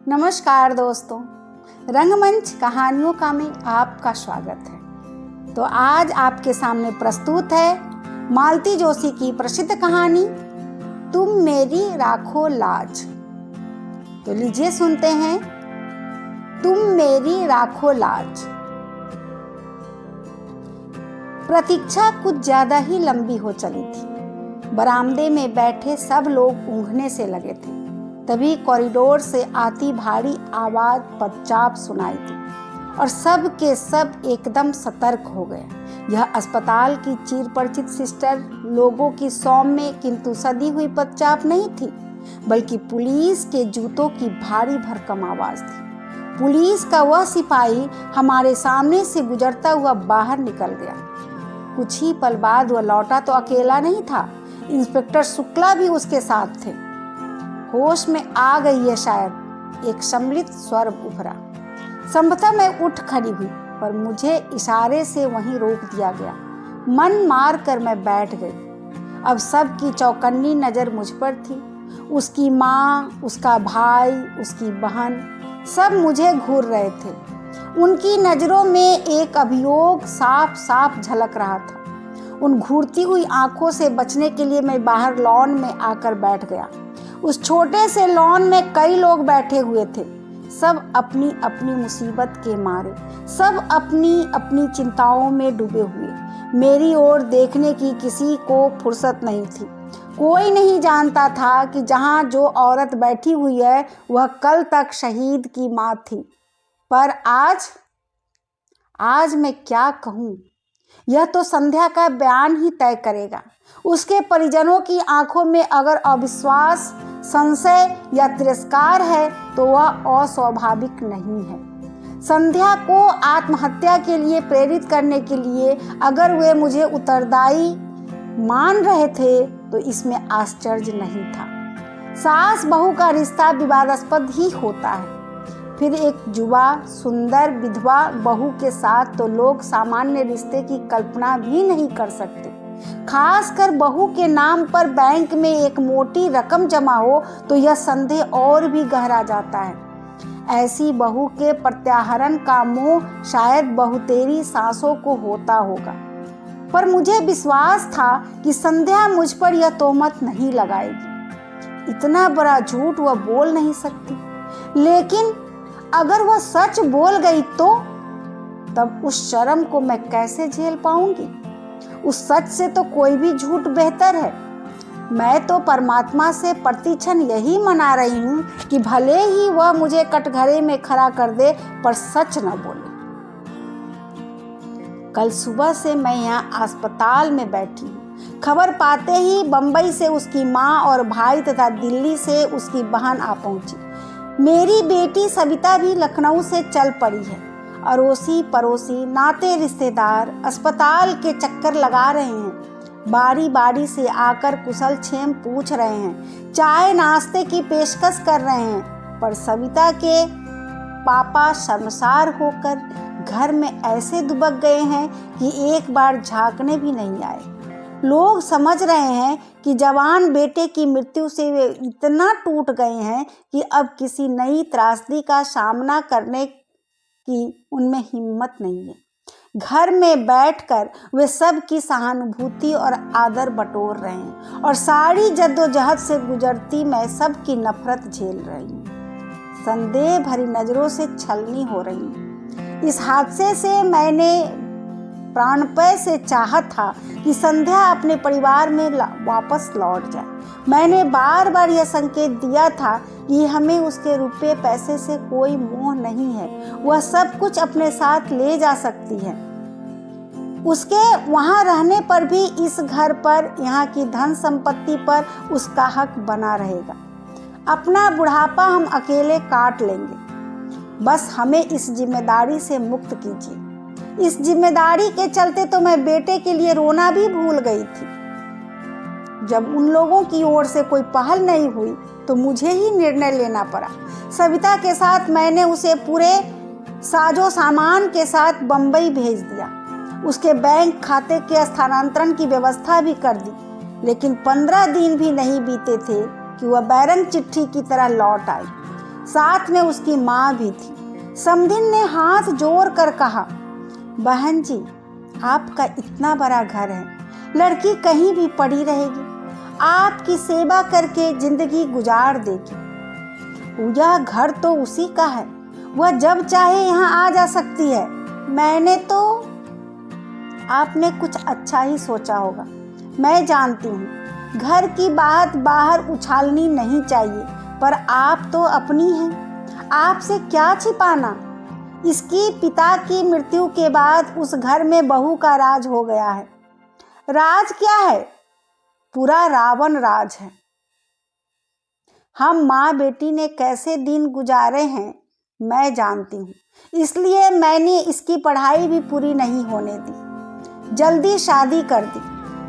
नमस्कार दोस्तों, रंगमंच कहानियों का में आपका स्वागत है। तो आज आपके सामने प्रस्तुत है मालती जोशी की प्रसिद्ध कहानी तुम मेरी राखो लाज। तो लीजिए सुनते हैं तुम मेरी राखो लाज। प्रतीक्षा कुछ ज्यादा ही लंबी हो चली थी। बरामदे में बैठे सब लोग ऊँघने से लगे थे। तभी कॉरिडोर से आती भारी आवाज पदचाप सुनाई दी और सब के सब एकदम सतर्क हो गए। यह अस्पताल की चिर परिचित सिस्टर लोगों की सौम्य किंतु सदी हुई पदचाप नहीं थी, बल्कि पुलिस के जूतों की भारी भरकम आवाज थी। पुलिस का वह सिपाही हमारे सामने से गुजरता हुआ बाहर निकल गया। कुछ ही पल बाद वह लौटा तो अकेला नहीं था, इंस्पेक्टर शुक्ला भी उसके साथ थे। होश में आ गई है शायद, एक सम्मिलित स्वर उभरा। संभवतः मैं उठ खड़ी हुई, पर मुझे इशारे से वहीं रोक दिया गया। मन मार कर मैं बैठ गई। अब सबकी चौकन्नी नजर मुझ पर थी। उसकी माँ, उसका भाई, उसकी बहन, सब मुझे घूर रहे थे। उनकी नजरों में एक अभियोग साफ साफ झलक रहा था। उन घूरती हुई आंखों से बचने के लिए मैं बाहर लॉन में आकर बैठ गया। उस छोटे से लॉन में कई लोग बैठे हुए थे, सब अपनी अपनी मुसीबत के मारे, सब अपनी अपनी चिंताओं में डूबे हुए। मेरी ओर देखने की किसी को फुर्सत नहीं थी। कोई नहीं जानता था कि जहाँ जो औरत बैठी हुई है वह कल तक शहीद की माँ थी। पर आज मैं क्या कहूँ, यह तो संध्या का बयान ही तय करेगा। उसके परिजनों की आंखों में अगर अविश्वास, संशय या तिरस्कार है तो वह अस्वाभाविक नहीं है। संध्या को आत्महत्या के लिए प्रेरित करने के लिए अगर वे मुझे उत्तरदायी मान रहे थे तो इसमें आश्चर्य नहीं था। सास बहू का रिश्ता विवादास्पद ही होता है, फिर एक युवा सुंदर विधवा बहू के साथ तो लोग सामान्य रिश्ते की कल्पना भी नहीं कर सकते। खासकर बहू के नाम पर बैंक में एक मोटी रकम जमा हो तो यह संदेह और भी गहरा जाता है। ऐसी बहू के प्रत्याहरण का मोह शायद बहुतेरी सासों को होता होगा, पर मुझे विश्वास था कि संध्या मुझ पर यह तोहमत नहीं लगाएगी। इतना बड़ा झूठ वह बोल नहीं सकती। लेकिन अगर वह सच बोल गई तो तब उस शर्म को मैं कैसे झेल पाऊंगी। उस सच से तो कोई भी झूठ बेहतर है। मैं तो परमात्मा से प्रतिक्षण यही मना रही हूँ कि भले ही वह मुझे कटघरे में खड़ा कर दे, पर सच न बोले। कल सुबह से मैं यहाँ अस्पताल में बैठी हूँ। खबर पाते ही बंबई से उसकी माँ और भाई तथा दिल्ली से उसकी बहन आ पहुंची। मेरी बेटी सविता भी लखनऊ से चल पड़ी है। अड़ोसी पड़ोसी, नाते रिश्तेदार अस्पताल के चक्कर लगा रहे हैं। बारी बारी से आकर कुशल क्षेम पूछ रहे हैं, चाय नाश्ते की पेशकश कर रहे हैं। पर सविता के पापा शर्मसार होकर घर में ऐसे दुबक गए हैं कि एक बार झांकने भी नहीं आए। लोग समझ रहे हैं कि जवान बेटे की मृत्यु से वे इतना टूट गए हैं कि अब किसी नई त्रासदी का सामना करने की उनमें हिम्मत नहीं है। घर में बैठकर वे सब की सहानुभूति और आदर बटोर रहे हैं और सारी जद्दोजहद से गुजरती मैं सब की नफरत झेल रही हूँ। संदेह भरी नजरों से छलनी हो रही हूँ। इस हादसे से मैंने प्राणपय से चाहा था कि संध्या अपने परिवार में वापस लौट जाए। मैंने बार बार यह संकेत दिया था कि हमें उसके रुपये पैसे से कोई मोह नहीं है। वह सब कुछ अपने साथ ले जा सकती है। उसके वहाँ रहने पर भी इस घर पर, यहाँ की धन संपत्ति पर उसका हक बना रहेगा। अपना बुढ़ापा हम अकेले काट लेंगे। बस हमें इस जिम्मेदारी से मुक्त कीजिए। इस जिम्मेदारी के चलते तो मैं बेटे के लिए रोना भी भूल गई थी। जब उन लोगों की ओर से कोई पहल नहीं हुई तो मुझे ही निर्णय लेना पड़ा। सविता के साथ मैंने उसे पूरे साजो सामान के साथ बंबई भेज दिया। उसके बैंक खाते के स्थानांतरण की व्यवस्था भी कर दी। लेकिन 15 दिन भी नहीं बीते थे कि वह बैरंग चिट्ठी की तरह लौट आई। साथ में उसकी माँ भी थी। समधिन ने हाथ जोड़ कर कहा, बहन जी, आपका इतना बड़ा घर है, लड़की कहीं भी पड़ी रहेगी, आपकी सेवा करके जिंदगी गुजार देगी। यह घर तो उसी का है, वह जब चाहे यहाँ आ जा सकती है। मैंने तो आपने कुछ अच्छा ही सोचा होगा, मैं जानती हूँ घर की बात बाहर उछालनी नहीं चाहिए, पर आप तो अपनी हैं, आपसे क्या छिपाना। इसकी पिता की मृत्यु के बाद उस घर में बहू का राज हो गया है। राज क्या है, पूरा रावण राज है। हम माँ बेटी ने कैसे दिन गुजारे हैं मैं जानती हूँ, इसलिए मैंने इसकी पढ़ाई भी पूरी नहीं होने दी, जल्दी शादी कर दी।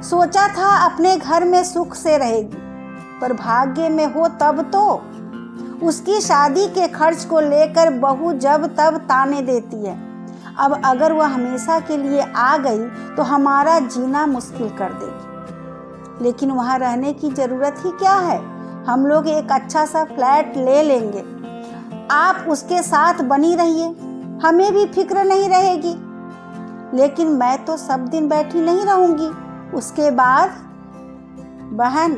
सोचा था अपने घर में सुख से रहेगी, पर भाग्य में हो तब तो। उसकी शादी के खर्च को लेकर बहू जब तब ताने देती है। अब अगर वह हमेशा के लिए आ गई तो हमारा जीना मुश्किल कर देगी। लेकिन वहाँ रहने की ज़रूरत ही क्या है, हम लोग एक अच्छा सा फ्लैट ले लेंगे। आप उसके साथ बनी रहिए, हमें भी फिक्र नहीं रहेगी। लेकिन मैं तो सब दिन बैठी नहीं रहूँगी। उसके बाद बहन,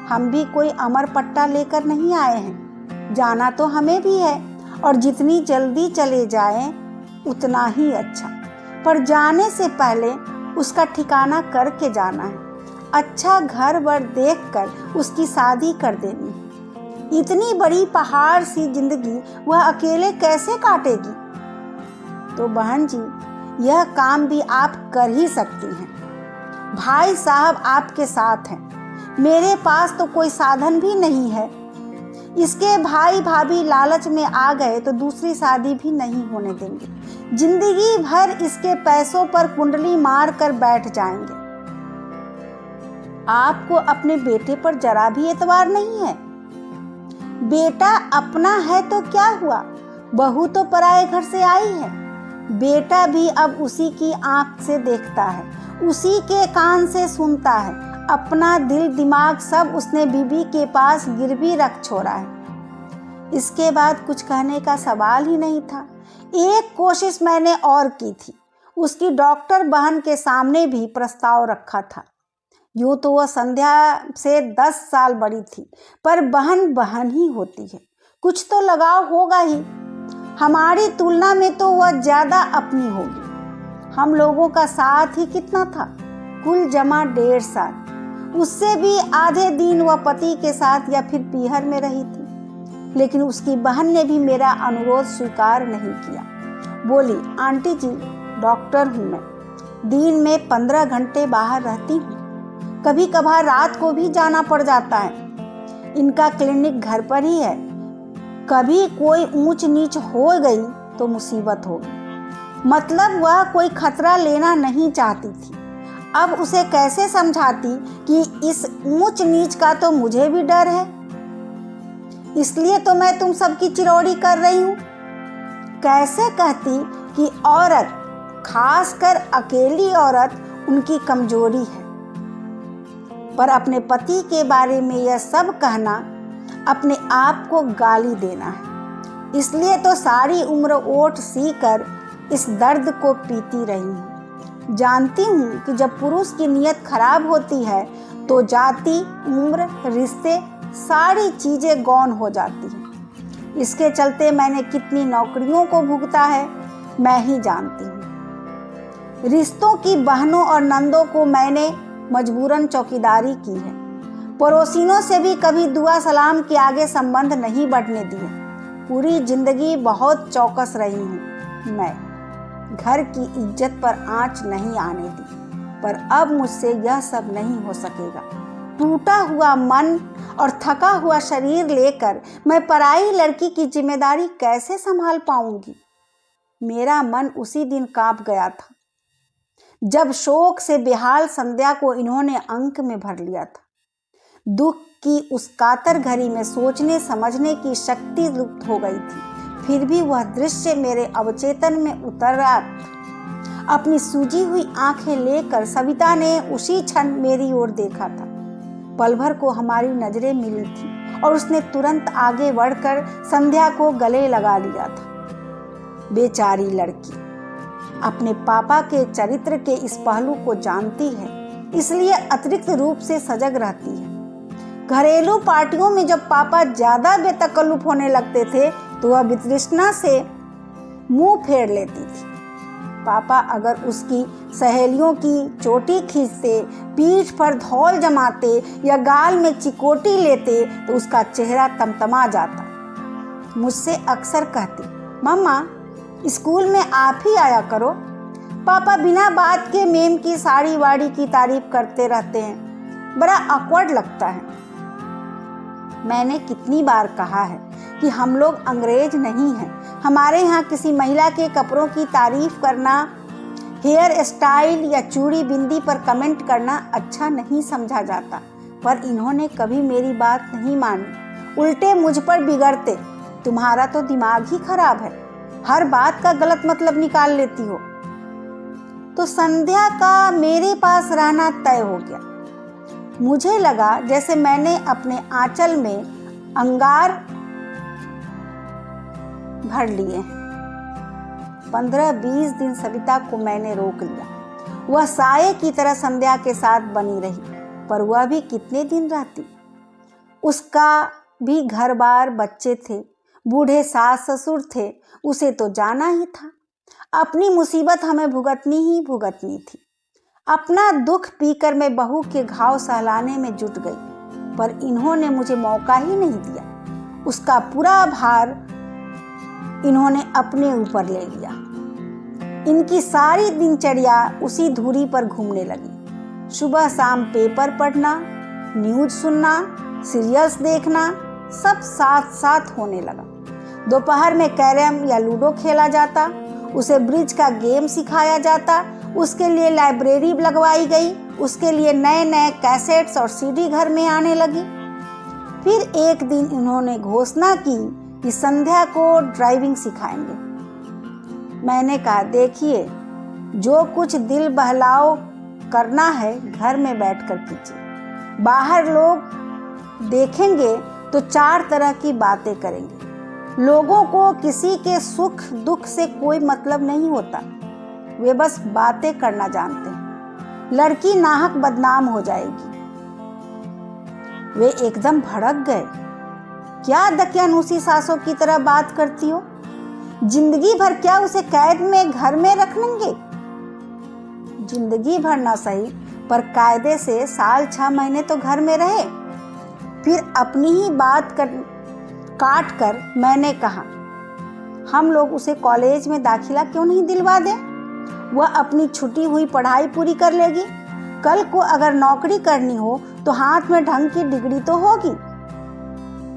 हम भी कोई अमर पट्टा लेकर नहीं आए हैं, जाना तो हमें भी है, और जितनी जल्दी चले जाएं उतना ही अच्छा। पर जाने से पहले उसका ठिकाना करके जाना है। अच्छा घर वर देखकर उसकी शादी कर देनी है। इतनी बड़ी पहाड़ सी जिंदगी वह अकेले कैसे काटेगी। तो बहन जी, यह काम भी आप कर ही सकती हैं। भाई साहब आपके साथ हैं, मेरे पास तो कोई साधन भी नहीं है। इसके भाई भाभी लालच में आ गए तो दूसरी शादी भी नहीं होने देंगे। जिंदगी भर इसके पैसों पर कुंडली मार कर बैठ जाएंगे। आपको अपने बेटे पर जरा भी एतबार नहीं है। बेटा अपना है तो क्या हुआ, बहू तो पराये घर से आई है। बेटा भी अब उसी की आंख से देखता है, उसी के कान से सुनता है। अपना दिल दिमाग सब उसने बीबी के पास गिरवी रख छोड़ा है। इसके बाद कुछ कहने का सवाल ही नहीं था। एक कोशिश मैंने और की थी, उसकी डॉक्टर बहन के सामने भी प्रस्ताव रखा था। यूँ तो वह संध्या से 10 साल बड़ी थी, पर बहन बहन ही होती है, कुछ तो लगाव होगा ही। हमारी तुलना में तो वह ज़्यादा अपनी होगी। हम लोगों का साथ ही कितना था, कुल जमा 1.5 साल। उससे भी आधे दिन वह पति के साथ या फिर पीहर में रही थी। लेकिन उसकी बहन ने भी मेरा अनुरोध स्वीकार नहीं किया। बोली, आंटी जी, डॉक्टर हूँ मैं, दिन में 15 घंटे बाहर रहती हूँ, कभी कभार रात को भी जाना पड़ जाता है। इनका क्लिनिक घर पर ही है, कभी कोई ऊंच नीच हो गई तो मुसीबत होगी। मतलब वह कोई खतरा लेना नहीं चाहती थी। अब उसे कैसे समझाती कि इस ऊंच नीच का तो मुझे भी डर है, इसलिए तो मैं तुम सबकी चिरौड़ी कर रही हूँ। कैसे कहती कि औरत, खासकर अकेली औरत, उनकी कमजोरी है। पर अपने पति के बारे में यह सब कहना अपने आप को गाली देना है। इसलिए तो सारी उम्र ओट सी कर इस दर्द को पीती रही हूँ। जानती हूँ कि जब पुरुष की नीयत खराब होती है तो जाति, उम्र, रिश्ते, सारी चीज़ें गौण हो जाती हैं। इसके चलते मैंने कितनी नौकरियों को भुगता है मैं ही जानती हूँ। रिश्तों की बहनों और नंदों को मैंने मजबूरन चौकीदारी की है। पड़ोसिनों से भी कभी दुआ सलाम के आगे संबंध नहीं बढ़ने दिए। पूरी जिंदगी बहुत चौकस रही हूँ मैं, घर की इज्जत पर आंच नहीं आने दी। पर अब मुझसे यह सब नहीं हो सकेगा। टूटा हुआ मन और थका हुआ शरीर लेकर मैं पराई लड़की की जिम्मेदारी कैसे संभाल पाऊंगी। मेरा मन उसी दिन कांप गया था जब शोक से बेहाल संध्या को इन्होंने अंक में भर लिया था। दुख की उस कातर घड़ी में सोचने समझने की शक्ति लुप्त हो गई थी। फिर भी वह दृश्य मेरे अवचेतन में उतरा। अपनी सूजी हुई आंखें लेकर सविता ने उसी क्षण मेरी ओर देखा था। पल भर को हमारी नजरें मिली थी और उसने तुरंत आगे बढ़कर संध्या को गले लगा लिया था। बेचारी लड़की अपने पापा के चरित्र के इस पहलू को जानती है, इसलिए अतिरिक्त रूप से सजग रहती है। घरेलू पार्टियों में जब पापा ज्यादा बेतकल्लुफ होने लगते थे तो वह वितृष्णा से मुंह फेर लेती थी। पापा अगर उसकी सहेलियों की चोटी खींचते, पीठ पर धौल जमाते या गाल में चिकोटी लेते तो उसका चेहरा तमतमा जाता। मुझसे अक्सर कहती, मम्मा स्कूल में आप ही आया करो। पापा बिना बात के मेम की साड़ी वाड़ी की तारीफ करते रहते हैं, बड़ा ऑकवर्ड लगता है। मैंने कितनी बार कहा है कि हम लोग अंग्रेज नहीं हैं। हमारे यहाँ किसी महिला के कपड़ों की तारीफ करना, हेयर स्टाइल या चूड़ी बिंदी पर कमेंट करना अच्छा नहीं समझा जाता। पर इन्होंने कभी मेरी बात नहीं मानी, उल्टे मुझ पर बिगड़ते। तुम्हारा तो दिमाग ही खराब है, हर बात का गलत मतलब निकाल लेती हो। तो संध्या का मेरे पास रहना तय हो गया। मुझे लगा जैसे मैंने अपने आंचल में अंगार भर लिए। 15-20 दिन सविता को मैंने रोक लिया। वह साये की तरह संध्या के साथ बनी रही, पर वह भी कितने दिन रहती। उसका भी घर बार, बच्चे थे, बूढ़े सास ससुर थे, उसे तो जाना ही था। अपनी मुसीबत हमें भुगतनी ही भुगतनी थी। अपना दुख पीकर मैं बहू के घाव सहलाने में जुट गई, पर इन्होंने मुझे मौका ही नहीं दिया। उसका पूरा भार इन्होंने अपने ऊपर ले लिया। इनकी सारी दिनचर्या उसी धुरी पर घूमने लगी। सुबह शाम पेपर पढ़ना, न्यूज सुनना, सीरियल्स देखना, सब साथ साथ होने लगा। दोपहर में कैरम या लूडो खेला जाता, उसे ब्रिज का गेम सिखाया जाता, उसके लिए लाइब्रेरी लगवाई गई, उसके लिए नए नए कैसेट्स और सीडी घर में आने लगी। फिर एक दिन इन्होंने घोषणा की कि संध्या को ड्राइविंग सिखाएंगे। मैंने कहा, देखिए जो कुछ दिल बहलाव करना है घर में बैठकर कीजिए। बाहर लोग देखेंगे तो 4 तरह की बातें करेंगे। लोगों को किसी के सुख दुख से कोई मतलब नहीं होता, वे बस बातें करना जानते हैं। लड़की नाहक बदनाम हो जाएगी। वे एकदम भड़क गए। क्या दकियानूसी सासों की तरह बात करती हो? जिंदगी भर क्या उसे कैद में घर में रख लेंगे? जिंदगी भर ना सही, पर कायदे से साल 6 महीने तो घर में रहे। फिर अपनी ही बात काट कर मैंने कहा, हम लोग उसे कॉलेज में दाखिला क्यों नहीं दिलवा दें? वह अपनी छुटी हुई पढ़ाई पूरी कर लेगी। कल को अगर नौकरी करनी हो तो हाथ में ढंग की डिग्री तो होगी।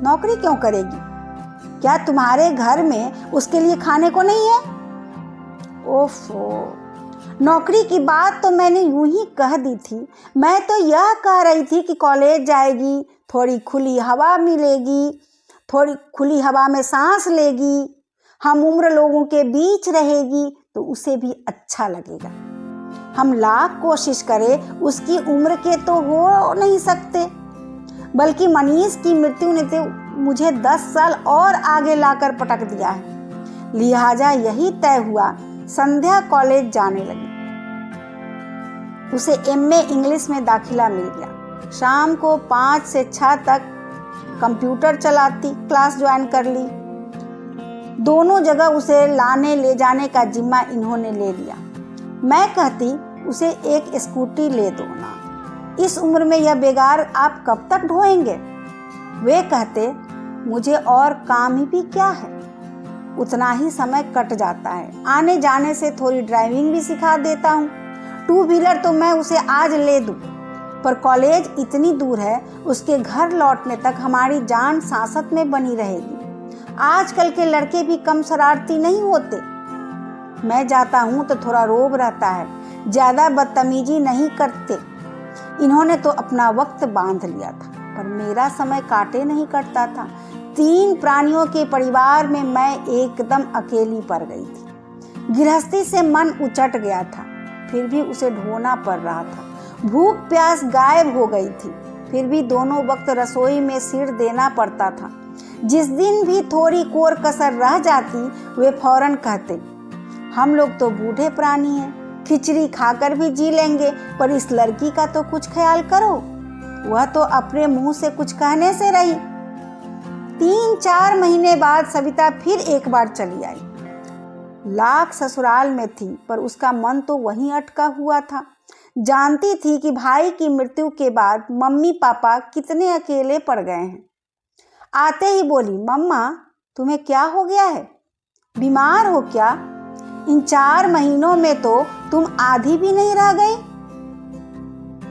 नौकरी क्यों करेगी? क्या तुम्हारे घर में उसके लिए खाने को नहीं है? ओफो, नौकरी की बात तो मैंने यूं ही कह दी थी। मैं तो यह कह रही थी कि कॉलेज जाएगी, थोड़ी खुली हवा मिलेगी, थोड़ी खुली हवा में सांस लेगी, हम उम्र लोगों के बीच रहेगी तो उसे भी अच्छा लगेगा। हम लाख कोशिश करें उसकी उम्र के तो हो नहीं सकते, बल्कि मनीष की मृत्यु ने तो मुझे 10 साल और आगे लाकर पटक दिया है। लिहाजा यही तय हुआ, संध्या कॉलेज जाने लगी। उसे एमए इंग्लिश में दाखिला मिल गया। शाम को 5 से 6 तक कंप्यूटर चलाती, क्लास ज्वाइन कर ली। दोनों जगह उसे लाने ले जाने का जिम्मा इन्होंने ले लिया। मैं कहती उसे एक स्कूटी ले दो ना, इस उम्र में यह बेगार आप कब तक ढोएंगे? वे कहते, मुझे और काम ही भी क्या है, उतना ही समय कट जाता है। आने जाने से थोड़ी ड्राइविंग भी सिखा देता हूँ। 2 व्हीलर तो मैं उसे आज ले दूँ, पर कॉलेज इतनी दूर है, उसके घर लौटने तक हमारी जान सांसत में बनी रहेगी। आजकल के लड़के भी कम शरारती नहीं होते। मैं जाता हूँ तो थोड़ा रोब रहता है, ज़्यादा बदतमीजी नहीं करते। इन्होंने तो अपना वक्त बांध लिया था, पर मेरा समय काटे नहीं कटता था। 3 प्राणियों के परिवार में मैं एकदम अकेली पड़ गई थी। गृहस्थी से मन उचट गया था, फिर भी उसे ढोना पड़ रहा था। भूख प्यास गायब हो गई थी, फिर भी दोनों वक्त रसोई में सिर देना पड़ता था। जिस दिन भी थोड़ी कोर कसर रह जाती वे फौरन कहते, हम लोग तो बूढ़े प्राणी हैं, खिचड़ी खाकर भी जी लेंगे, पर इस लड़की का तो कुछ ख्याल करो, वह तो अपने मुंह से कुछ कहने से रही। 3-4 महीने बाद सविता फिर एक बार चली आई। लाख ससुराल में थी, पर उसका मन तो वहीं अटका हुआ था। जानती थी कि भाई की मृत्यु के बाद मम्मी पापा कितने अकेले पड़ गए हैं। आते ही बोली, मम्मा तुम्हें क्या हो गया है, बीमार हो क्या? इन 4 महीनों में तो तुम आधी भी नहीं रह गई।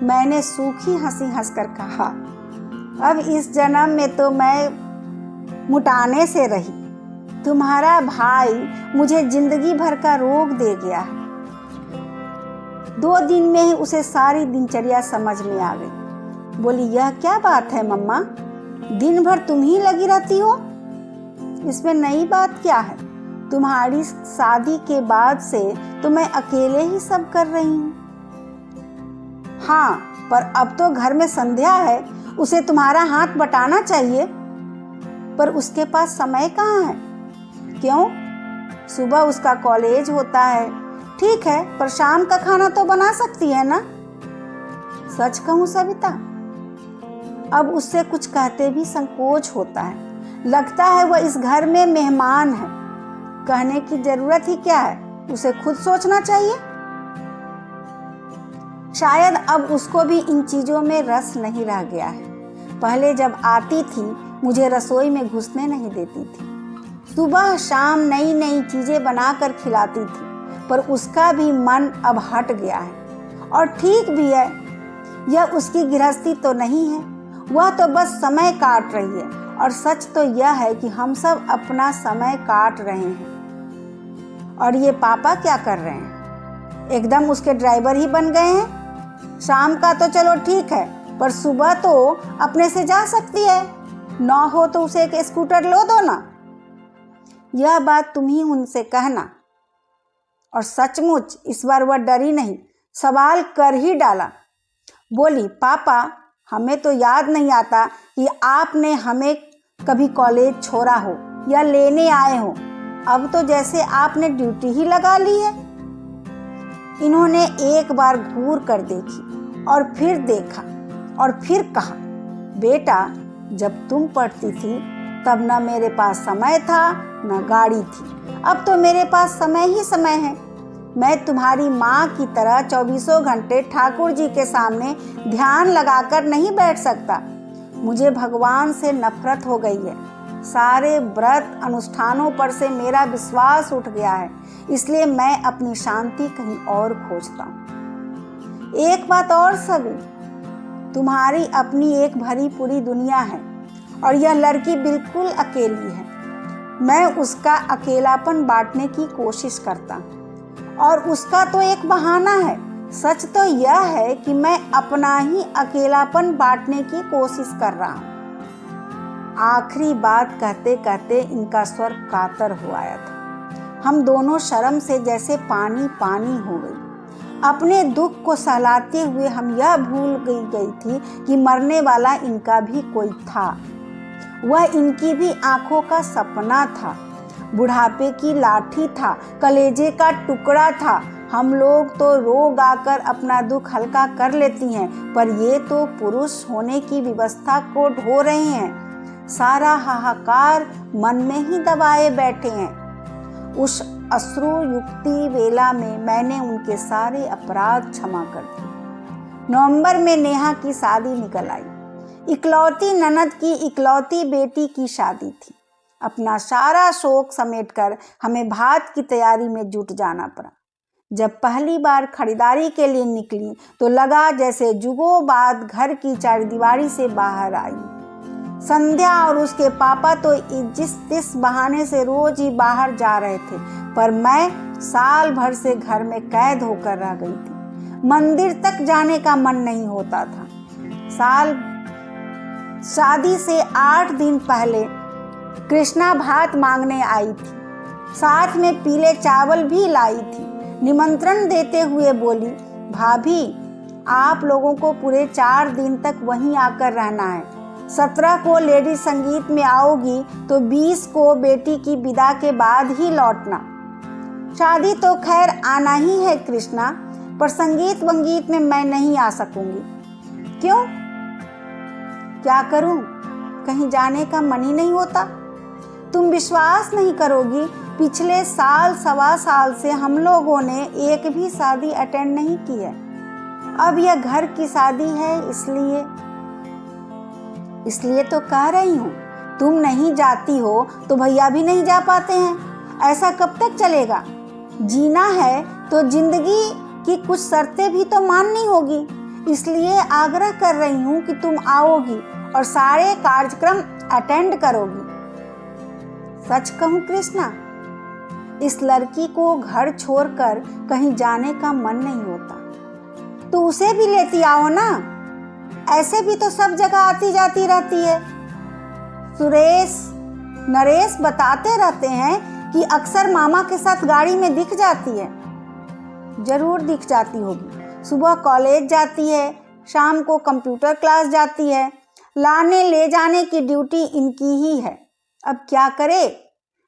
मैंने सूखी हंसी हंसकर कहा, अब इस जन्म में तो मैं मुटाने से रही। तुम्हारा भाई मुझे जिंदगी भर का रोग दे गया है। 2 दिन में ही उसे सारी दिनचर्या समझ में आ गई। बोली, यह क्या बात है मम्मा, दिन भर तुम ही लगी रहती हो? इसमें नई बात क्या है? तुम्हारी शादी के बाद से तो मैं अकेले ही सब कर रही हूँ। हाँ, पर अब तो घर में संध्या है, उसे तुम्हारा हाथ बटाना चाहिए। पर उसके पास समय कहाँ है? क्यों? सुबह उसका कॉलेज होता है। ठीक है, पर शाम का खाना तो बना सकती है ना? सच कहूँ सविता, अब उससे कुछ कहते भी संकोच होता है। लगता है वह इस घर में मेहमान है। कहने की जरूरत ही क्या है, उसे खुद सोचना चाहिए। शायद अब उसको भी इन चीजों में रस नहीं रह गया है। पहले जब आती थी मुझे रसोई में घुसने नहीं देती थी। सुबह शाम नई नई चीजें बनाकर खिलाती थी, पर उसका भी मन अब हट गया है। और ठीक भी है, यह उसकी गृहस्थी तो नहीं है, वह तो बस समय काट रही है। और सच तो यह है कि हम सब अपना समय काट रहे हैं। और ये पापा क्या कर रहे हैं? एकदम उसके ड्राइवर ही बन गए हैं। शाम का तो चलो ठीक है, पर सुबह तो अपने से जा सकती है। ना हो तो उसे एक स्कूटर लो दो ना। यह बात तुम ही उनसे कहना। और सचमुच इस बार वह डरी नहीं, सवाल कर ही डाला। बोली, पापा हमें तो याद नहीं आता कि आपने हमें कभी कॉलेज छोड़ा हो या लेने आए हो। अब तो जैसे आपने ड्यूटी ही लगा ली है। इन्होंने एक बार घूर कर देखी और फिर देखा और फिर कहा, बेटा जब तुम पढ़ती थी तब न मेरे पास समय था न गाड़ी थी। अब तो मेरे पास समय ही समय है। मैं तुम्हारी माँ की तरह 24 घंटे ठाकुर जी के सामने ध्यान लगाकर नहीं बैठ सकता। मुझे भगवान से नफरत हो गई है। सारे व्रत अनुष्ठानों पर से मेरा विश्वास उठ गया है, इसलिए मैं अपनी शांति कहीं और खोजता हूँ। एक बात और सभी, तुम्हारी अपनी एक भरी पूरी दुनिया है और यह लड़की बिल्कुल अकेली है। मैं उसका अकेलापन बांटने की कोशिश करता हूँ और उसका तो एक बहाना है। सच तो यह है कि मैं अपना ही अकेलापन बांटने की कोशिश कर रहा हूँ। आखिरी बात कहते कहते इनका स्वर कातर हो आया था। हम दोनों शर्म से जैसे पानी पानी हो गई। अपने दुख को सहलाते हुए हम यह भूल गई थी कि मरने वाला इनका भी कोई था। वह इनकी भी आंखों का सपना था, बुढ़ापे की लाठी था, कलेजे का टुकड़ा था। हम लोग तो रो गाकर अपना दुख हल्का कर लेती हैं, पर ये तो पुरुष होने की व्यवस्था को ढो रहे हैं। सारा हाहाकार मन में ही दबाए बैठे हैं। उस अश्रु युक्ति वेला में मैंने उनके सारे अपराध क्षमा कर दिए। नवंबर में नेहा की शादी निकल आई। इकलौती ननद की इकलौती बेटी की शादी थी। अपना सारा शौक समेटकर हमें भात की तैयारी में जुट जाना पड़ा। जब पहली बार खरीदारी के लिए निकली तो लगा जैसे जुगों बाद घर की चारदीवारी से बाहर आई। संध्या और उसके पापा तो जिस बहाने से रोज ही बाहर जा रहे थे, पर मैं साल भर से घर में कैद होकर रह गई थी। मंदिर तक जाने का मन नहीं होता था। शादी से 8 दिन पहले कृष्णा भात मांगने आई थी, साथ में पीले चावल भी लाई थी। निमंत्रण देते हुए बोली, भाभी आप लोगों को पूरे 4 दिन तक वहीं आकर रहना है। 17 को लेडी संगीत में आओगी तो 20 को बेटी की विदा के बाद ही लौटना। शादी तो खैर आना ही है कृष्णा, पर संगीत वंगीत में मैं नहीं आ सकूंगी। क्यों? क्या करूं? कहीं जाने का मन ही नहीं होता। तुम विश्वास नहीं करोगी, पिछले साल 1.25 साल से हम लोगों ने एक भी शादी अटेंड नहीं की है। अब यह घर की शादी है, इसलिए तो कह रही हूँ। तुम नहीं जाती हो तो भैया भी नहीं जा पाते हैं। ऐसा कब तक चलेगा? जीना है तो जिंदगी की कुछ शर्तें भी तो माननी होगी। इसलिए आग्रह कर रही हूँ कि तुम आओगी और सारे कार्यक्रम अटेंड करोगी। सच कहूँ कृष्णा, इस लड़की को घर छोड़कर कहीं जाने का मन नहीं होता। तो उसे भी लेती आओ ना, ऐसे भी तो सब जगह आती जाती रहती है। सुरेश नरेश बताते रहते हैं कि अक्सर मामा के साथ गाड़ी में दिख जाती है। जरूर दिख जाती होगी। सुबह कॉलेज जाती है, शाम को कंप्यूटर क्लास जाती है। लाने ले जाने की ड्यूटी इनकी ही है। अब क्या करे,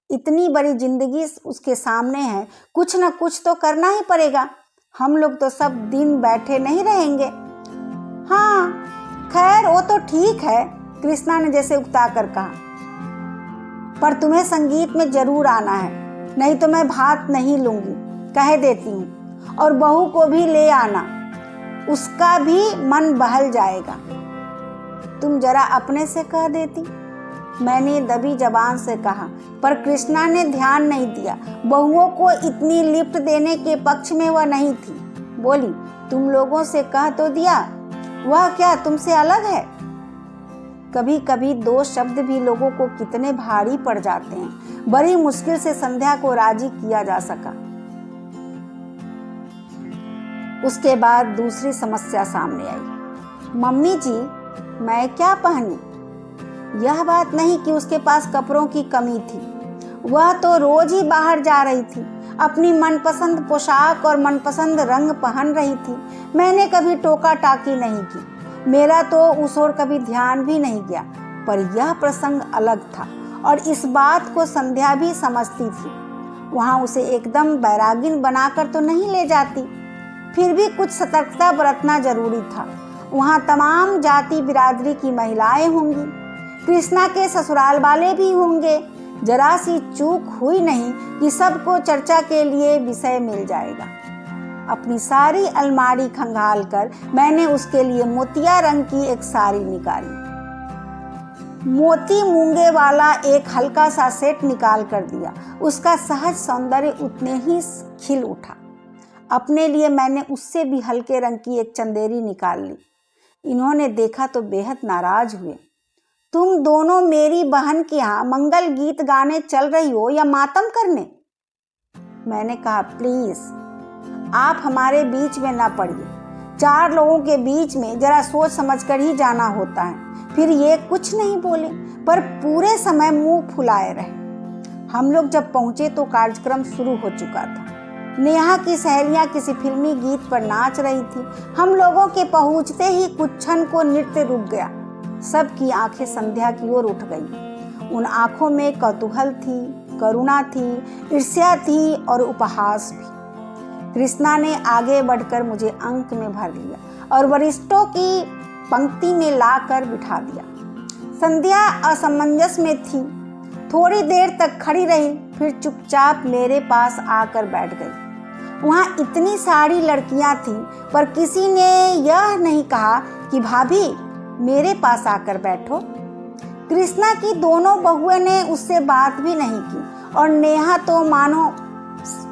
इतनी बड़ी जिंदगी उसके सामने है, कुछ न कुछ तो करना ही पड़ेगा। हम लोग तो सब दिन बैठे नहीं रहेंगे। हाँ खैर वो तो ठीक है, कृष्णा ने जैसे उकता कर कहा, पर तुम्हें संगीत में जरूर आना है, नहीं तो मैं भात नहीं लूंगी, कह देती हूँ। और बहू को भी ले आना, उसका भी मन बहल जाएगा। तुम जरा अपने से कह देती, मैंने दबी जबान से कहा, पर कृष्णा ने ध्यान नहीं दिया। बहुओं को इतनी लिफ्ट देने के पक्ष में वह नहीं थी। बोली, तुम लोगों से कह तो दिया, वह क्या तुमसे अलग है? कभी कभी 2 शब्द भी लोगों को कितने भारी पड़ जाते हैं। बड़ी मुश्किल से संध्या को राजी किया जा सका। उसके बाद दूसरी समस्या सामने आई। मम्मी जी, मैं क्या पहनूं? यह बात नहीं कि उसके पास कपड़ों की कमी थी, वह तो रोज ही बाहर जा रही थी, अपनी मनपसंद पोशाक और मनपसंद रंग पहन रही थी। मैंने कभी टोका टाकी नहीं की, मेरा तो उस ओर कभी ध्यान भी नहीं गया। पर यह प्रसंग अलग था और इस बात को संध्या भी समझती थी। वहाँ उसे एकदम बैरागिन बनाकर तो नहीं ले जाती, फिर भी कुछ सतर्कता बरतना जरूरी था। वहाँ तमाम जाति बिरादरी की महिलाएं होंगी, कृष्णा के ससुराल वाले भी होंगे। जरा सी चूक हुई नहीं कि सबको चर्चा के लिए विषय मिल जाएगा। अपनी सारी अलमारी खंगाल कर मैंने उसके लिए मोतिया रंग की एक साड़ी निकाली। मोती मूंगे वाला एक हल्का सा सेट निकाल कर दिया। उसका सहज सौंदर्य उतने ही खिल उठा। अपने लिए मैंने उससे भी हल्के रंग की एक चंदेरी निकाल ली। इन्होंने देखा तो बेहद नाराज हुए। तुम दोनों मेरी बहन के यहाँ मंगल गीत गाने चल रही हो या मातम करने? मैंने कहा, प्लीज आप हमारे बीच में ना पड़िए। 4 लोगों के बीच में जरा सोच समझ कर ही जाना होता है। फिर ये कुछ नहीं बोले, पर पूरे समय मुंह फुलाए रहे। हम लोग जब पहुंचे तो कार्यक्रम शुरू हो चुका था। नेहा की सहेलियां किसी फिल्मी गीत पर नाच रही थी। हम लोगों के पहुंचते ही कुछ क्षण को नृत्य रुक गया। सबकी आंखें संध्या की ओर उठ गई। उन आंखों में कौतूहल थी, करुणा थी, ईर्ष्या थी और उपहास भी। कृष्णा ने आगे बढ़कर मुझे अंक में भर लिया और वरिष्ठों की पंक्ति में लाकर बिठा दिया। संध्या असमंजस में थी। थोड़ी देर तक खड़ी रही, फिर चुपचाप मेरे पास आकर बैठ गई। वहाँ इतनी सारी लड़कियां थीं, पर किसी ने यह नहीं कहा कि भाभी मेरे पास आकर बैठो। कृष्णा की दोनों बहुएं ने उससे बात भी नहीं की और नेहा तो मानो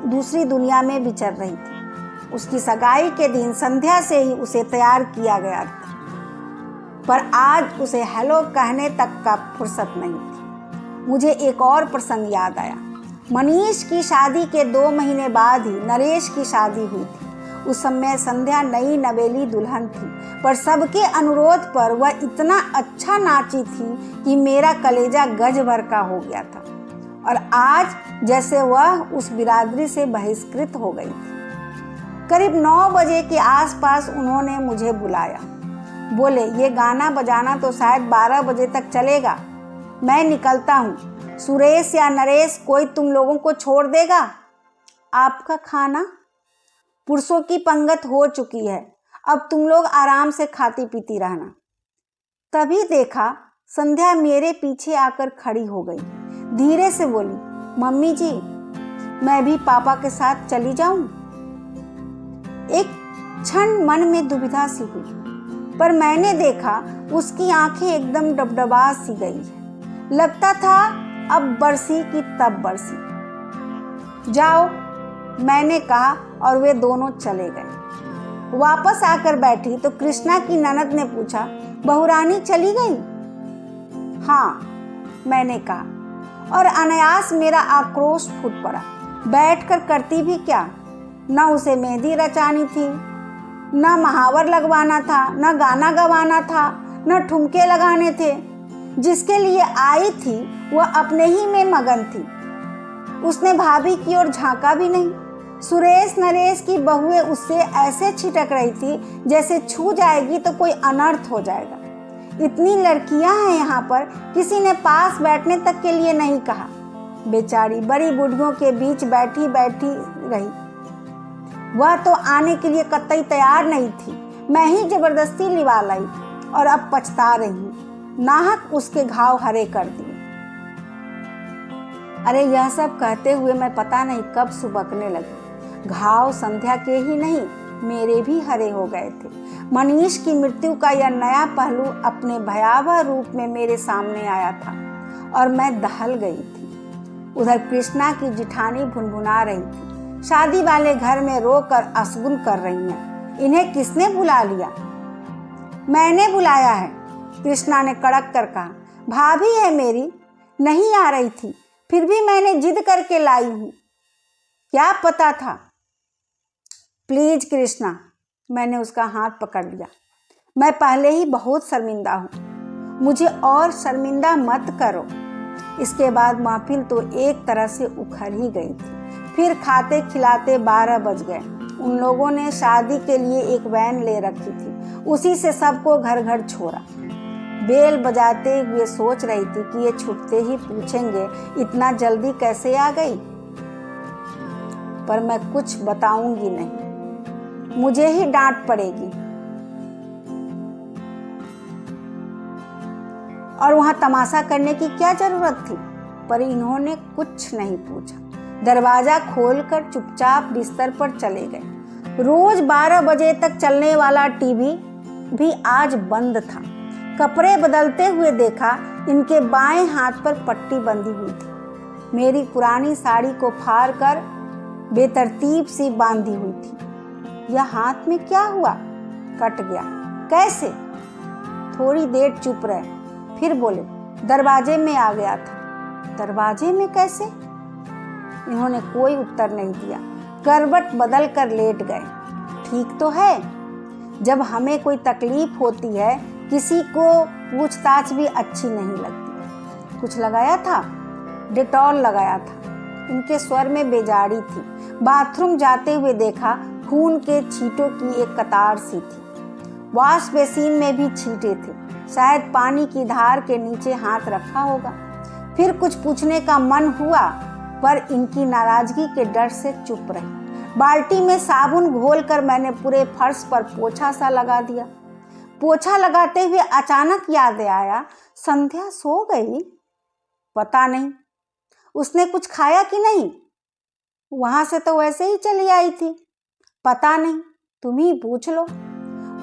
दूसरी दुनिया में विचर रही थी। उसकी सगाई के दिन संध्या से ही उसे तैयार किया गया था, पर आज उसे हेलो कहने तक का फुर्सत नहीं थी। मुझे एक और प्रसंग याद आया। मनीष की शादी के 2 महीने बाद ही नरेश की शादी हुई थी। उस समय संध्या नई नवेली दुल्हन थी, पर सबके अनुरोध पर वह इतना अच्छा नाची थी कि मेरा कलेजा गज भर का हो गया था। और आज जैसे वह उस बिरादरी से बहिष्कृत हो गई थी। करीब 9 बजे के आसपास उन्होंने मुझे बुलाया। बोले, ये गाना बजाना तो शायद 12 बजे तक चलेगा, मैं निकलता हूँ। सुरेश या नरेश कोई तुम लोगों को छोड़ देगा? आपका खाना? पुरुषों की पंगत हो चुकी है, अब तुम लोग आराम से खाती पीती रहना। तभी देखा संध्या मेरे पीछे आकर खड़ी हो गई। धीरे से बोली, मम्मी जी, मैं भी पापा के साथ चली जाऊं? एक क्षण मन में दुविधा सी हुई, पर मैंने देखा उसकी आंखें एकदम डबडबा सी गई है। लगता था अब बरसी की तब बरसी। जाओ, मैंने कहा और वे दोनों चले गए। वापस आकर बैठी तो कृष्णा की ननद ने पूछा, बहुरानी चली गई? हाँ, मैंने कहा, और अनायास मेरा आक्रोश फूट पड़ा। बैठकर करती भी क्या? न उसे मेहंदी रचानी थी, न महावर लगवाना था, न गाना गवाना था, न ठुमके लगाने थे। जिसके लिए आई थी वह अपने ही में मगन थी। उसने भाभी की ओर झांका भी नहीं। सुरेश नरेश की बहुएं उससे ऐसे छिटक रही थी जैसे छू जाएगी तो कोई अनर्थ हो जाएगा। इतनी लड़कियां हैं यहाँ पर, किसी ने पास बैठने तक के लिए नहीं कहा। बेचारी बड़ी बुढ़ियों के बीच बैठी बैठी रही। वह तो आने के लिए कतई तैयार नहीं थी, मैं ही जबरदस्ती लिवा लाई और अब पछता रही हूँ। नाहक उसके घाव हरे कर दिए। अरे यह सब कहते हुए मैं पता नहीं कब सुबकने लगी। घाव संध्या के ही नहीं, मेरे भी हरे हो गए थे। मनीष की मृत्यु का यह नया पहलू अपने भयावह रूप में मेरे सामने आया था और मैं दहल गई थी। उधर कृष्णा की जिठानी भुनभुना रही थी, शादी वाले घर में रोकर असगुन कर रही हैं। इन्हें किसने बुला लिया? मैंने बुलाया है, कृष्णा ने कड़क कर कहा। भाभी है मेरी, नहीं आ रही थी, फिर भी मैंने जिद करके लाई हूँ। क्या पता था? प्लीज कृष्णा, मैंने उसका हाथ पकड़ लिया। मैं पहले ही बहुत शर्मिंदा हूँ, मुझे और शर्मिंदा मत करो। इसके बाद महफिल तो एक तरह से उखड़ ही गई थी। फिर खाते खिलाते 12 बज गए। उन लोगों ने शादी के लिए एक वैन ले रखी थी, उसी से सबको घर घर छोड़ा। बेल बजाते हुए सोच रही थी कि ये छुटते ही पूछेंगे इतना जल्दी कैसे आ गई, पर मैं कुछ बताऊंगी नहीं, मुझे ही डांट पड़ेगी। और वहां तमाशा करने की क्या जरूरत थी? पर इन्होंने कुछ नहीं पूछा। दरवाजा खोलकर चुपचाप बिस्तर पर चले गए। रोज 12 बजे तक चलने वाला टीवी भी आज बंद था। कपड़े बदलते हुए देखा, इनके बाएं हाथ पर पट्टी बंधी हुई थी। मेरी पुरानी साड़ी को फाड़ कर बेतरतीब सी बांधी हुई थी। यह हाथ में क्या हुआ? कट गया। कैसे? थोड़ी देर चुप रहे, फिर बोले, दरवाजे में आ गया था। दरवाजे में कैसे? इन्होंने कोई उत्तर नहीं दिया। करवट बदल कर लेट गए। ठीक तो है, जब हमें कोई तकलीफ होती है किसी को पूछताछ भी अच्छी नहीं लगती। कुछ लगाया था? डेटॉल लगाया था। उनके स्वर में बेजारी थी। बाथरूम जाते हुए देखा, खून के छींटों की एक कतार सी थी। वॉश बेसिन में भी छींटे थे, शायद पानी की धार के नीचे हाथ रखा होगा। फिर कुछ पूछने का मन हुआ, पर इनकी नाराजगी के डर से चुप रही। बाल्टी में साबुन घोलकर मैंने पूरे फर्श पर पोछा सा लगा दिया। पोछा लगाते हुए अचानक याद आया, संध्या सो गई? पता नहीं, उसने कुछ खाया कि नहीं? वहां से तो वैसे ही चली आई थी। पता नहीं, तुम ही पूछ लो।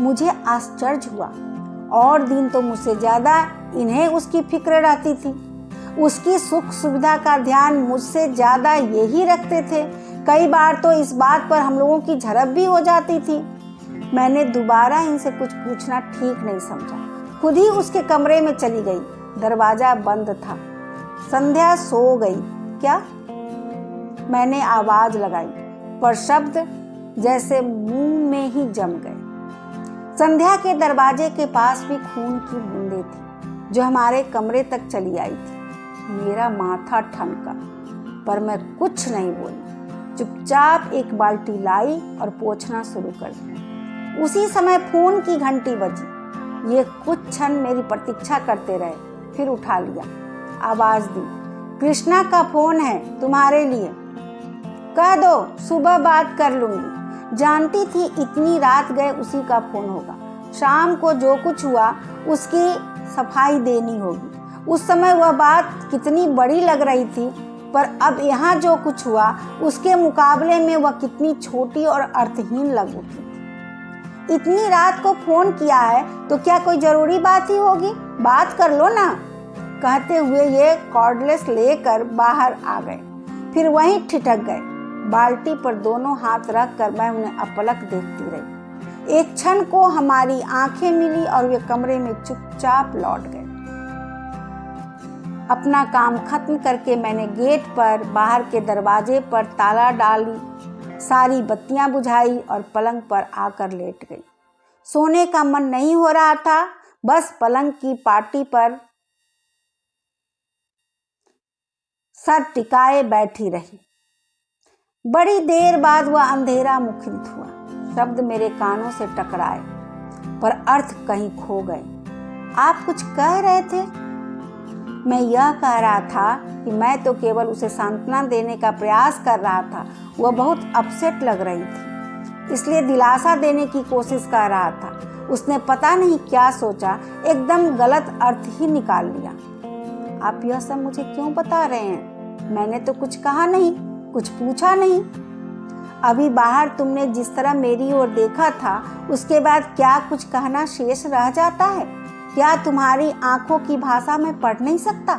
मुझे आश्चर्य हुआ। और दिन तो मुझसे ज्यादा इन्हें उसकी फिक्र रहती थी। उसकी सुख सुविधा का ध्यान मुझसे ज्यादा यही रखते थे। कई बार तो इस बात पर हम लोगों की झड़प भी हो जाती थी। मैंने दोबारा इनसे कुछ पूछना ठीक नहीं समझा। खुद ही उसके कमरे में चली गई। दरवाजा बंद था। संध्या सो गई क्या? मैंने आवाज लगाई, पर शब्द जैसे मुंह में ही जम गए। संध्या के दरवाजे के पास भी खून की बूंदें थी, जो हमारे कमरे तक चली आई थी। मेरा माथा ठनका, पर मैं कुछ नहीं बोली। चुपचाप एक बाल्टी लाई और पोंछना शुरू कर दिया। उसी समय फोन की घंटी बजी। ये कुछ क्षण मेरी प्रतीक्षा करते रहे, फिर उठा लिया। आवाज दी, कृष्णा का फोन है, तुम्हारे लिए। कह दो सुबह बात कर लूंगी। जानती थी इतनी रात गए उसी का फोन होगा। शाम को जो कुछ हुआ उसकी सफाई देनी होगी। उस समय वह बात कितनी बड़ी लग रही थी, पर अब यहाँ जो कुछ हुआ उसके मुकाबले में वह कितनी छोटी और अर्थहीन लग उठी थी। इतनी रात को फोन किया है तो क्या कोई जरूरी बात ही होगी, बात कर लो ना। कहते हुए ये कॉर्डलेस लेकर बाहर आ गए, फिर वहीं ठिठक गए। बाल्टी पर दोनों हाथ रख कर मैं उन्हें अपलक देखती रही। एक क्षण को हमारी आंखें मिली और वे कमरे में चुपचाप लौट गए। अपना काम खत्म करके मैंने गेट पर बाहर के दरवाजे पर ताला डाली, सारी बत्तियां बुझाई और पलंग पर आकर लेट गई। सोने का मन नहीं हो रहा था, बस पलंग की पाटी पर सर टिकाए बैठी रही। बड़ी देर बाद वह अंधेरा मुखरित हुआ। शब्द मेरे कानों से टकराए, पर अर्थ कहीं खो गए। आप कुछ कह रहे थे? मैं यह कह रहा था कि मैं तो केवल उसे सांत्वना देने का प्रयास कर रहा था। वह बहुत अपसेट लग रही थी, इसलिए दिलासा देने की कोशिश कर रहा था। उसने पता नहीं क्या सोचा, एकदम गलत अर्थ ही निकाल लिया। आप यह सब मुझे क्यों बता रहे हैं? मैंने तो कुछ कहा नहीं, कुछ पूछा नहीं। अभी बाहर तुमने जिस तरह मेरी ओर देखा था, उसके बाद क्या कुछ कहना शेष रह जाता है? क्या तुम्हारी आंखों की भाषा में पढ़ नहीं सकता?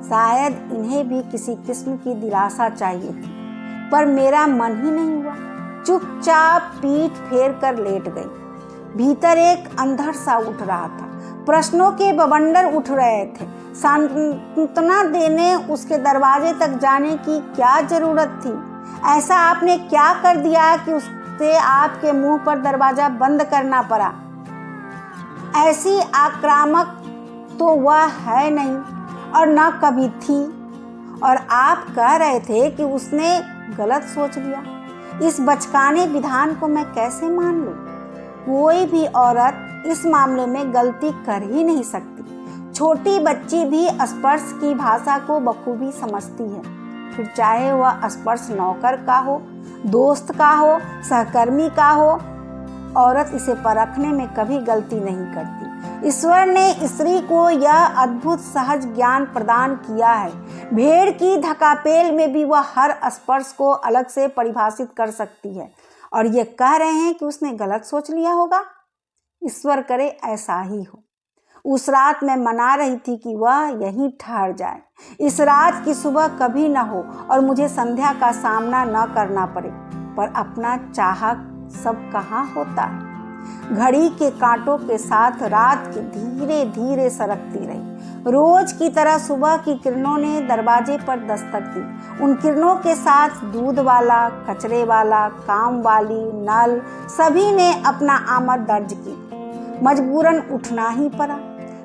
शायद इन्हें भी किसी किस्म की दिलासा चाहिए थी, पर मेरा मन ही नहीं हुआ। चुपचाप पीठ फेर कर लेट गई। भीतर एक अंधड़ सा उठ रहा था, प्रश्नों के बवंडर उठ रहे थे। सांत्वना देने उसके दरवाजे तक जाने की क्या जरूरत थी? ऐसा आपने क्या कर दिया कि उससे आपके मुंह पर दरवाजा बंद करना पड़ा? ऐसी आक्रामक तो वह है नहीं और न कभी थी। और आप कह रहे थे कि उसने गलत सोच लिया। इस बचकाने विधान को मैं कैसे मान लूं? कोई भी औरत इस मामले में गलती कर ही नहीं सकती। छोटी बच्ची भी स्पर्श की भाषा को बखूबी समझती है, फिर चाहे वह स्पर्श नौकर का हो, दोस्त का हो, सहकर्मी का हो। औरत इसे परखने में कभी गलती नहीं करती। ईश्वर ने स्त्री को यह अद्भुत सहज ज्ञान प्रदान किया है। भेड़ की धकापेल में भी वह हर स्पर्श को अलग से परिभाषित कर सकती है, और ये कह रहे हैं कि उसने गलत सोच लिया होगा। ईश्वर करे ऐसा ही हो। उस रात मैं मना रही थी कि वह यहीं ठहर जाए, इस रात की सुबह कभी न हो और मुझे संध्या का सामना न करना पड़े। पर अपना चाहा सब कहाँ होता है। घड़ी के कांटों के साथ रात की धीरे धीरे सरकती रही। रोज की तरह सुबह की किरणों ने दरवाजे पर दस्तक दी। उन किरणों के साथ दूध वाला, कचरे वाला, काम वाली, नल, सभी ने अपना आमद दर्ज की। मजबूरन उठना ही पड़ा।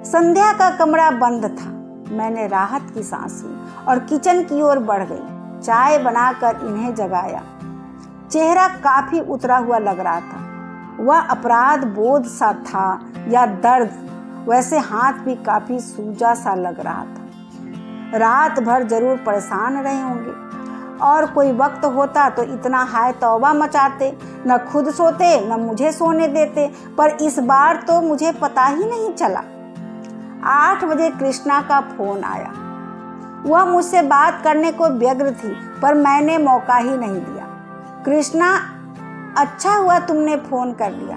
संध्या का कमरा बंद था। मैंने राहत की सांस ली और किचन की ओर बढ़ गई। चाय बनाकर इन्हें जगाया। चेहरा काफी उतरा हुआ लग रहा था। वह अपराध बोध सा था या दर्द, वैसे हाथ भी काफी सूजा सा लग रहा था। रात भर जरूर परेशान रहे होंगे, और कोई वक्त होता तो इतना हाय तौबा मचाते, न खुद सोते न मुझे सोने देते। पर इस बार तो मुझे पता ही नहीं चला। 8 बजे कृष्णा का फोन आया। वह मुझसे बात करने को व्यग्र थी, पर मैंने मौका ही नहीं दिया। कृष्णा, अच्छा हुआ तुमने फोन कर लिया,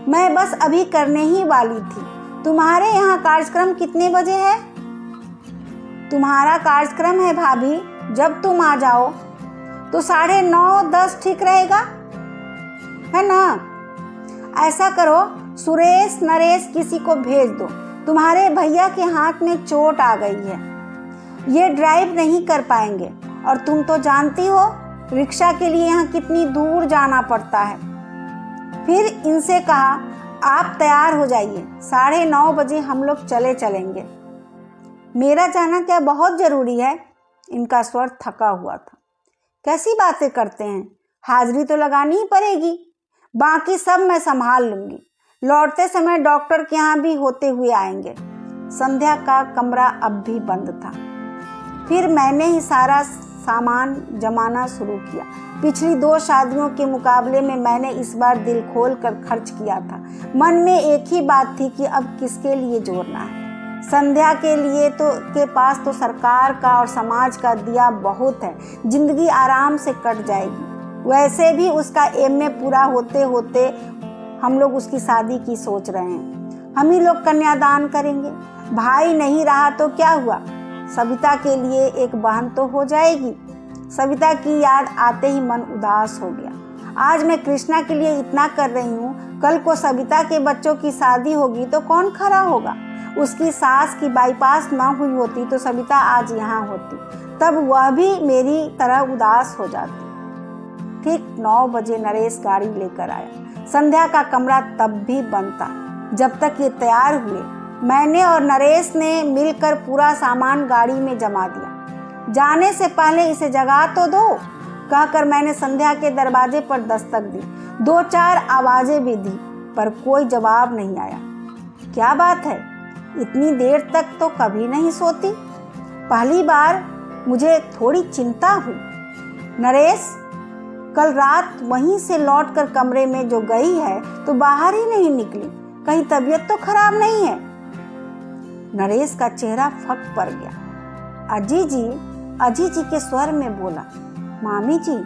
मैं बस अभी करने ही वाली थी। तुम्हारे यहाँ कार्यक्रम कितने बजे है? तुम्हारा कार्यक्रम है भाभी, जब तुम आ जाओ तो 9:30-10 ठीक रहेगा, है ना? ऐसा करो, सुरेश नरेश किसी को भेज दो। तुम्हारे भैया के हाथ में चोट आ गई है, ये ड्राइव नहीं कर पाएंगे, और तुम तो जानती हो रिक्शा के लिए यहाँ कितनी दूर जाना पड़ता है। फिर इनसे कहा आप तैयार हो जाइए, 9:30 बजे हम लोग चलेंगे। मेरा जाना क्या बहुत जरूरी है? इनका स्वर थका हुआ था। कैसी बातें करते हैं, हाजिरी तो लगानी ही पड़ेगी, बाकी सब मैं संभाल लूंगी। लौटते समय डॉक्टर के यहाँ भी होते हुए आएंगे। संध्या का कमरा अब भी बंद था। फिर मैंने ही सारा सामान जमाना शुरू किया। पिछली 2 शादियों के मुकाबले में मैंने इस बार दिल खोल कर खर्च किया था। मन में एक ही बात थी कि अब किसके लिए जोड़ना है। संध्या के लिए के पास तो सरकार का और समाज का दिया बहुत है, जिंदगी आराम से कट जाएगी। वैसे भी उसका एमए पूरा होते होते हम लोग उसकी शादी की सोच रहे हैं। हम ही लोग कन्यादान करेंगे। भाई नहीं रहा तो क्या हुआ, सविता के लिए एक बहन तो हो जाएगी। सविता की याद आते ही मन उदास हो गया। आज मैं कृष्णा के लिए इतना कर रही हूँ, कल को सविता के बच्चों की शादी होगी तो कौन खड़ा होगा। उसकी सास की बाईपास ना हुई होती तो सविता आज यहाँ होती, तब वह भी मेरी तरह उदास हो जाती। ठीक 9 बजे नरेश गाड़ी लेकर आया। संध्या का कमरा तब भी बंद था। जब तक ये तैयार हुए, मैंने और नरेश ने मिलकर पूरा सामान गाड़ी में जमा दिया। जाने से पहले इसे जगा तो दो, कहकर मैंने संध्या के दरवाजे पर दस्तक दी। 2-4 आवाजें भी दी, पर कोई जवाब नहीं आया। क्या बात है, इतनी देर तक तो कभी नहीं सोती। पहली बार मुझे थोड़ी चिंता हुई। नरेश, कल रात वहीं से लौटकर कमरे में जो गई है तो बाहर ही नहीं निकली, कहीं तबीयत तो खराब नहीं है। नरेश का चेहरा फक पड़ गया। अजी जी के स्वर में बोला, मामी जी,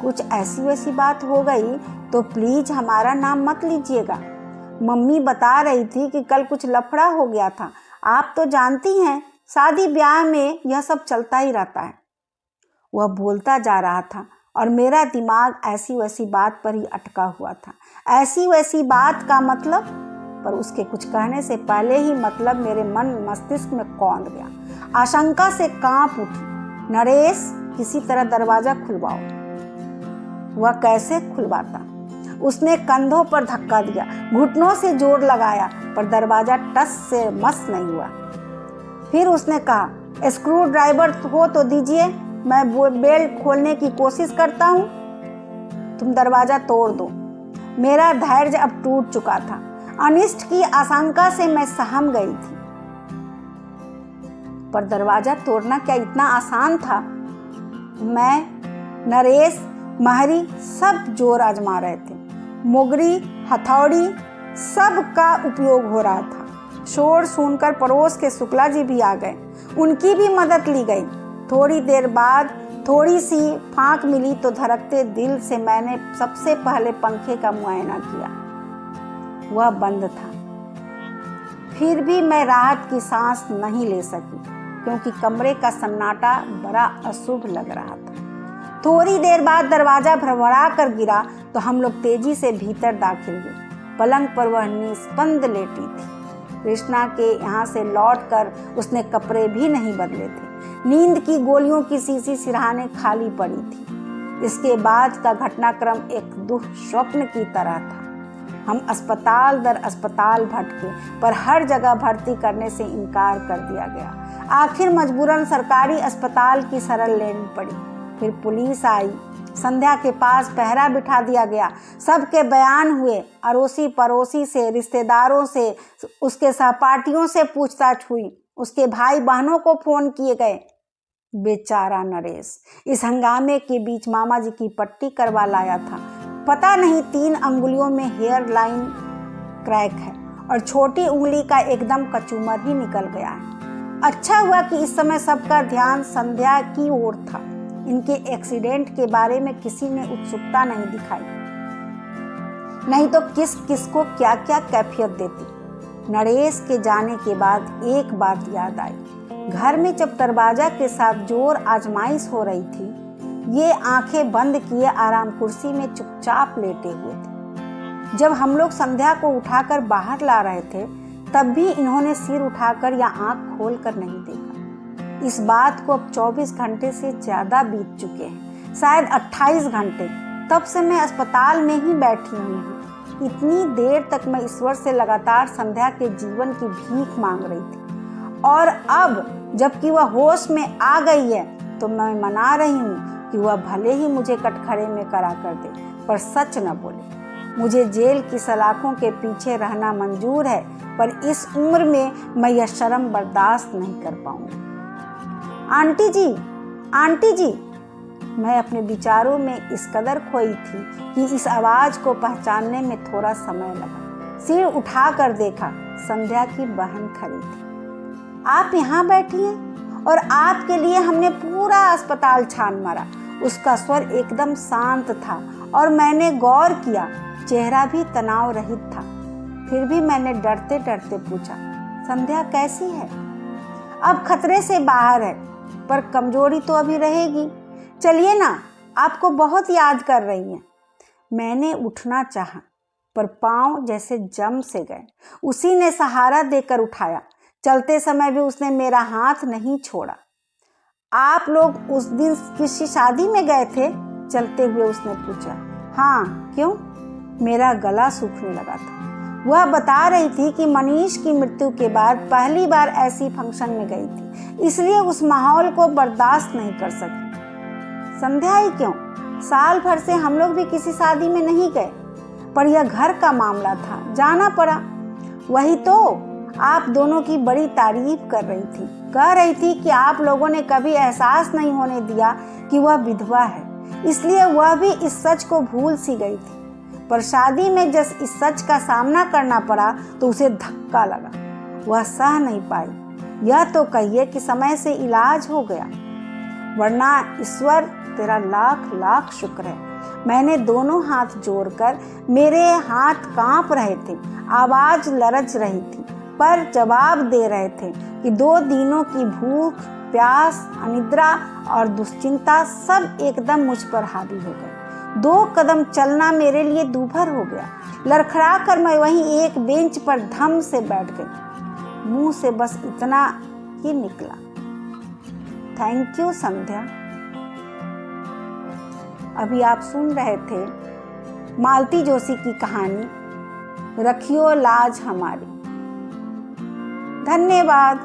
कुछ ऐसी वैसी बात हो गई तो प्लीज हमारा नाम मत लीजिएगा। मम्मी बता रही थी कि कल कुछ लफड़ा हो गया था। आप तो जानती हैं, शादी ब्याह में यह सब चलता ही रहता है। वह बोलता जा रहा था और मेरा दिमाग ऐसी वैसी बात पर ही अटका हुआ था। ऐसी वैसी बात का मतलब, पर उसके कुछ कहने से पहले ही मतलब मेरे मन मस्तिष्क में कौंध गया। आशंका से कांप उठी। नरेश, किसी तरह दरवाजा खुलवाओ। वह कैसे खुलवाता। उसने कंधों पर धक्का दिया, घुटनों से जोर लगाया, पर दरवाजा टस से मस नहीं हुआ। फिर उसने कहा, स्क्रू ड्राइवर हो तो दीजिए, मैं बेल्ट खोलने की कोशिश करता हूँ। तुम दरवाजा तोड़ दो। मेरा धैर्य अब टूट चुका था। अनिष्ट की आशंका से मैं सहम गई थी, पर दरवाजा तोड़ना क्या इतना आसान था। मैं, नरेश, महरी सब जोर आजमा रहे थे। मुगरी, हथौड़ी सब का उपयोग हो रहा था। शोर सुनकर पड़ोस के शुक्ला जी भी आ गए, उनकी भी मदद ली गई। थोड़ी देर बाद थोड़ी सी फांक मिली तो धड़कते दिल से मैंने सबसे पहले पंखे का मुआयना किया। वह बंद था। फिर भी मैं राहत की सांस नहीं ले सकी, क्योंकि कमरे का सन्नाटा बड़ा अशुभ लग रहा था। थोड़ी देर बाद दरवाजा भड़बड़ा कर गिरा तो हम लोग तेजी से भीतर दाखिल हुए। पलंग पर वह निस्पंद लेटी थी। कृष्णा के यहाँ से लौटकर उसने कपड़े भी नहीं बदले थे। नींद की गोलियों की शीशी सिरहाने खाली पड़ी थी। इसके बाद का घटनाक्रम एक दुःस्वप्न की तरह था। हम अस्पताल दर अस्पताल भटके, पर हर जगह भर्ती करने से इनकार कर दिया गया। आखिर मजबूरन सरकारी अस्पताल की शरण लेनी पड़ी। फिर पुलिस आई, संध्या के पास पहरा बिठा दिया गया। सबके बयान हुए, अड़ोसी पड़ोसी से, रिश्तेदारों से, उसके सहपाठियों से पूछताछ हुई, उसके भाई बहनों को फोन किए गए। बेचारा नरेश इस हंगामे के बीच मामा जी की पट्टी करवा लाया था। पता नहीं 3 अंगुलियों में हेयर लाइन क्रैक है और छोटी उंगली का एकदम कचूमर ही निकल गया है। अच्छा हुआ कि इस समय सबका ध्यान संध्या की ओर था। इनके एक्सीडेंट के बारे में किसी ने उत्सुकता नहीं दिखाई, नहीं तो किस किस को क्या क्या कैफियत देती। नरेश के जाने के बाद एक बात याद आई। घर में जब दरवाजा के साथ जोर आजमाइश हो रही थी, ये आंखें बंद किए आराम कुर्सी में चुपचाप लेटे हुए थे। जब हम लोग संध्या को उठाकर बाहर ला रहे थे, तब भी इन्होंने सिर उठाकर या आंख खोलकर नहीं देखा। इस बात को अब 24 घंटे से ज्यादा बीत चुके हैं, शायद 28 घंटे। तब से मैं अस्पताल में ही बैठी हुई हूँ। इतनी देर तक मैं ईश्वर से लगातार संध्या के जीवन की भीख मांग रही थी, और अब जबकि वह होश में आ गई है तो मैं मना रही हूँ कि वह भले ही मुझे कटघरे में करा कर दे, पर सच न बोले। मुझे जेल की सलाखों के पीछे रहना मंजूर है, पर इस उम्र में मैं यह शर्म बर्दाश्त नहीं कर पाऊंगी। आंटी जी, आंटी जी। मैं अपने विचारों में इस कदर खोई थी कि इस आवाज को पहचानने में थोड़ा समय लगा। सिर उठाकर देखा, संध्या की बहन खड़ी थी। आप यहाँ बैठी हैं और आपके लिए हमने पूरा अस्पताल छान मारा। उसका स्वर एकदम शांत था और मैंने गौर किया, चेहरा भी तनाव रहित था। फिर भी मैंने डरते डरते पूछा, संध्या कैसी है? अब खतरे से बाहर है, पर कमजोरी तो अभी रहेगी। चलिए ना, आपको बहुत याद कर रही हैं। मैंने उठना चाहा, पर पांव जैसे जम से गए। उसी ने सहारा देकर उठाया। चलते समय भी उसने मेरा हाथ नहीं छोड़ा। आप लोग उस दिन किसी शादी में गए थे? चलते हुए उसने पूछा। हाँ, क्यों? मेरा गला सूखने लगा था। वह बता रही थी कि मनीष की मृत्यु के बाद पहली बार ऐसी फंक्शन में गई थी, इसलिए उस माहौल को बर्दाश्त नहीं कर सकी। संध्या ही क्यों, साल भर से हम लोग भी किसी शादी में नहीं गए, पर यह घर का मामला था, जाना पड़ा। वही तो आप दोनों की बड़ी तारीफ कर रही थी, कह रही थी कि आप लोगों ने कभी एहसास नहीं होने दिया कि वह विधवा है, इसलिए वह भी इस सच को भूल सी गई थी। पर शादी में जब इस सच का सामना करना पड़ा तो उसे धक्का लगा, वह सह नहीं पाई। यह तो कहिए कि समय से इलाज हो गया, वरना ईश्वर तेरा लाख लाख शुक्र है। मैंने दोनों हाथ जोड़कर, मेरे हाथ कांप रहे थे, आवाज लरज रही थी, पर जवाब दे रहे थे कि 2 दिनों की भूख, प्यास, अनिद्रा और दुश्चिंता सब एकदम मुझ पर हावी हो गए। 2 कदम चलना मेरे लिए दूभर हो गया। लड़खड़ा कर मैं वहीं एक बेंच पर धम से बैठ गई। मुंह से बस इतना ही निकला, थैंक यू संध्या। अभी आप सुन रहे थे मालती जोशी की कहानी रखियो लाज हमारी। धन्यवाद।